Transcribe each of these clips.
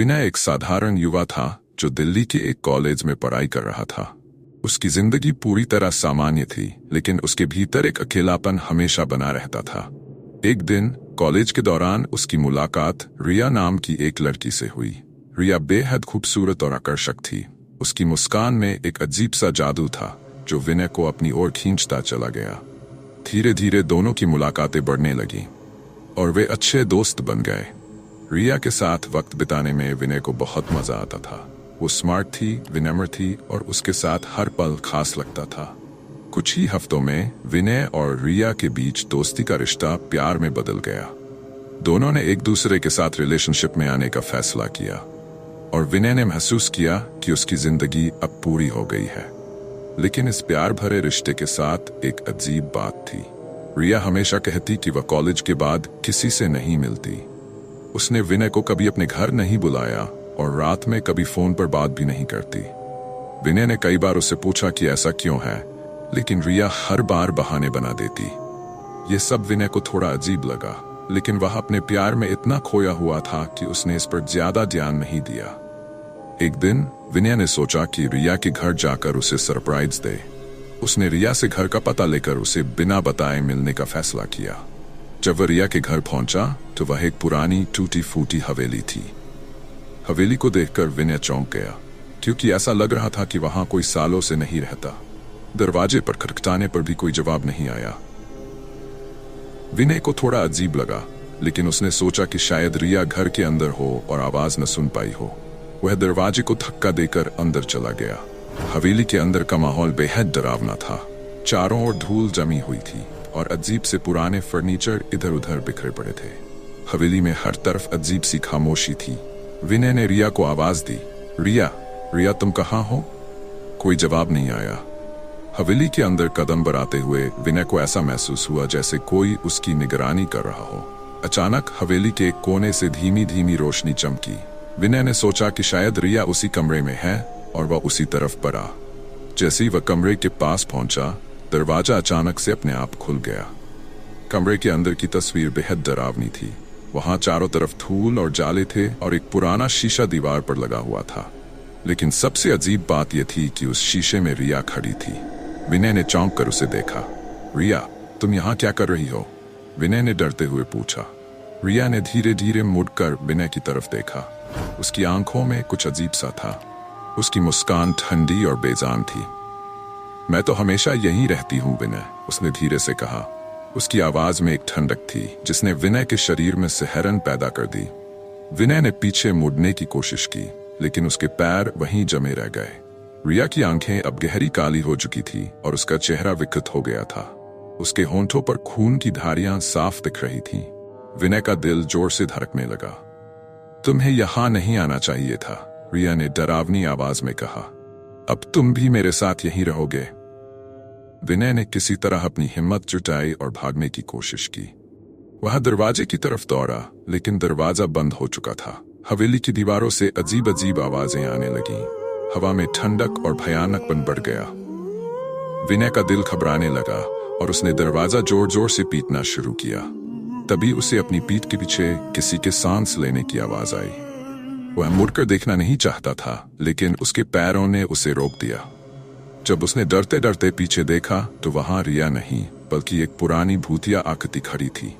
विनय एक साधारण युवा था जो दिल्ली के एक कॉलेज में पढ़ाई कर रहा था। उसकी जिंदगी पूरी तरह सामान्य थी, लेकिन उसके भीतर एक अकेलापन हमेशा बना रहता था। एक दिन कॉलेज के दौरान उसकी मुलाकात रिया नाम की एक लड़की से हुई। रिया बेहद खूबसूरत और आकर्षक थी। उसकी मुस्कान में एक अजीब सा जादू था जो विनय को अपनी ओर खींचता चला गया। धीरे धीरे दोनों की मुलाकातें बढ़ने लगी और वे अच्छे दोस्त बन गए। रिया के साथ वक्त बिताने में विनय को बहुत मजा आता था। वो स्मार्ट थी, विनम्र थी और उसके साथ हर पल खास लगता था। कुछ ही हफ्तों में विनय और रिया के बीच दोस्ती का रिश्ता प्यार में बदल गया। दोनों ने एक दूसरे के साथ रिलेशनशिप में आने का फैसला किया और विनय ने महसूस किया कि उसकी जिंदगी अब पूरी हो गई है। लेकिन इस प्यार भरे रिश्ते के साथ एक अजीब बात थी। रिया हमेशा कहती कि वह कॉलेज के बाद किसी से नहीं मिलती। उसने विनय को कभी अपने घर नहीं बुलाया और रात में कभी फोन पर बात भी नहीं करती। विनय ने कई बार उससे पूछा कि ऐसा क्यों है, लेकिन रिया हर बार बहाने बना देती। ये सब विनय को थोड़ा अजीब लगा, लेकिन वह अपने प्यार में इतना खोया हुआ था कि उसने इस पर ज्यादा ध्यान नहीं दिया। एक दिन विनय ने सोचा कि रिया के घर जाकर उसे सरप्राइज दे। उसने रिया से घर का पता लेकर उसे बिना बताए मिलने का फैसला किया। जब वह रिया के घर पहुंचा तो वह एक पुरानी टूटी फूटी हवेली थी। हवेली को देखकर विनय चौंक गया, क्योंकि ऐसा लग रहा था कि वहां कोई सालों से नहीं रहता। दरवाजे पर खटखटाने पर भी कोई जवाब नहीं आया। विनय को थोड़ा अजीब लगा, लेकिन उसने सोचा कि शायद रिया घर के अंदर हो और आवाज न सुन पाई हो। वह दरवाजे को धक्का देकर अंदर चला गया। हवेली के अंदर का माहौल बेहद डरावना था। चारों ओर धूल जमी हुई थी और अजीब से पुराने फर्नीचर इधर उधर बिखरे पड़े थे। हवेली में हर तरफ अजीब सी खामोशी थी। विनय ने रिया को आवाज दी, रिया, रिया तुम कहाँ हो? कोई जवाब नहीं आया। हवेली के अंदर कदम बढ़ाते हुए विनय को ऐसा महसूस हुआ जैसे कोई उसकी निगरानी कर रहा हो। अचानक हवेली के एक कोने से धीमी धीमी रोशनी चमकी। विनय ने सोचा कि शायद रिया उसी कमरे में है और वह उसी तरफ बढ़ा। जैसे ही वह कमरे के पास पहुंचा, दरवाजा अचानक से अपने आप खुल गया। कमरे के अंदर की तस्वीर बेहद डरावनी थी। वहां चारों तरफ धूल और जाले थे और एक पुराना शीशा दीवार पर लगा हुआ था। लेकिन सबसे अजीब बात यह थी कि उस शीशे में रिया खड़ी थी। विनय ने चौंक कर उसे देखा। रिया, तुम यहाँ क्या कर रही हो? विनय ने डरते हुए पूछा। रिया ने धीरे धीरे मुड़कर विनय की तरफ देखा। उसकी आंखों में कुछ अजीब सा था। उसकी मुस्कान ठंडी और बेजान थी। मैं तो हमेशा यहीं रहती हूँ विनय, उसने धीरे से कहा। उसकी आवाज में एक ठंडक थी जिसने विनय के शरीर में सिहरन पैदा कर दी। विनय ने पीछे मुड़ने की कोशिश की, लेकिन उसके पैर वहीं जमे रह गए। रिया की आंखें अब गहरी काली हो चुकी थी और उसका चेहरा विकृत हो गया था। उसके होंठों पर खून की धारियां साफ दिख रही थीं। विनय का दिल जोर से धड़कने लगा। तुम्हें यहां नहीं आना चाहिए था, रिया ने डरावनी आवाज में कहा। अब तुम भी मेरे साथ यहीं रहोगे। विनय ने किसी तरह अपनी हिम्मत जुटाई और भागने की कोशिश की। वह दरवाजे की तरफ दौड़ा, लेकिन दरवाजा बंद हो चुका था। हवेली की दीवारों से अजीब अजीब आवाजें आने लगीं। हवा में ठंडक और भयानकपन बढ़ गया। विनय का दिल घबराने लगा और उसने दरवाजा जोर जोर से पीटना शुरू किया। तभी उसे अपनी पीठ के पीछे किसी के सांस लेने की आवाज आई। वह मुड़कर देखना नहीं चाहता था, लेकिन उसके पैरों ने उसे रोक दिया। जब उसने डरते डरते पीछे देखा तो वहां रिया नहीं, बल्कि एक पुरानी भूतिया आकृति खड़ी थी।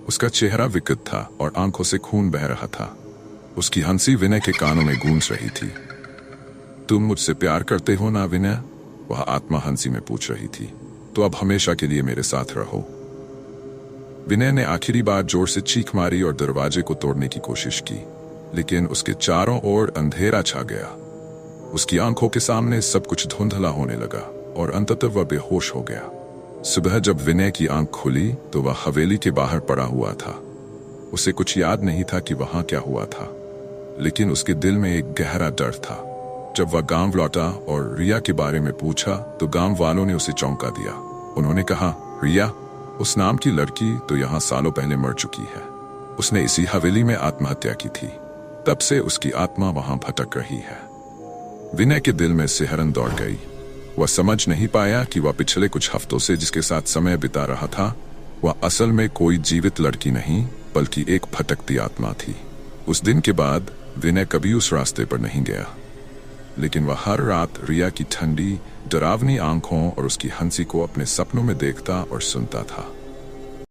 उसका चेहरा विकृत था और आंखों से खून बह रहा था। उसकी हंसी विनय के कानों में गूंज रही थी। तुम मुझसे प्यार करते हो ना विनय? वह आत्मा हंसी में पूछ रही थी। तो अब हमेशा के लिए मेरे साथ रहो। विनय ने आखिरी बार जोर से चीख मारी और दरवाजे को तोड़ने की कोशिश की, लेकिन उसके चारों ओर अंधेरा छा गया। उसकी आंखों के सामने सब कुछ धुंधला होने लगा और अंततः वह बेहोश हो गया। सुबह जब विनय की आंख खुली तो वह हवेली के बाहर पड़ा हुआ था। उसे कुछ याद नहीं था कि वहां क्या हुआ था, लेकिन उसके दिल में एक गहरा डर था। जब वह गांव लौटा और रिया के बारे में पूछा तो गांव वालों ने उसे चौंका दिया। उन्होंने कहा, रिया, उस नाम की लड़की तो यहाँ सालों पहले मर चुकी है। उसने इसी हवेली में आत्महत्या की थी। तब से उसकी आत्मा वहां भटक रही है। विनय के दिल में सिहरन दौड़ गई। वह समझ नहीं पाया कि वह पिछले कुछ हफ्तों से जिसके साथ समय बिता रहा था, वह असल में कोई जीवित लड़की नहीं बल्कि एक भटकती आत्मा थी। उस दिन के बाद विनय कभी उस रास्ते पर नहीं गया, लेकिन वह हर रात रिया की ठंडी डरावनी आंखों और उसकी हंसी को अपने सपनों में देखता और सुनता था।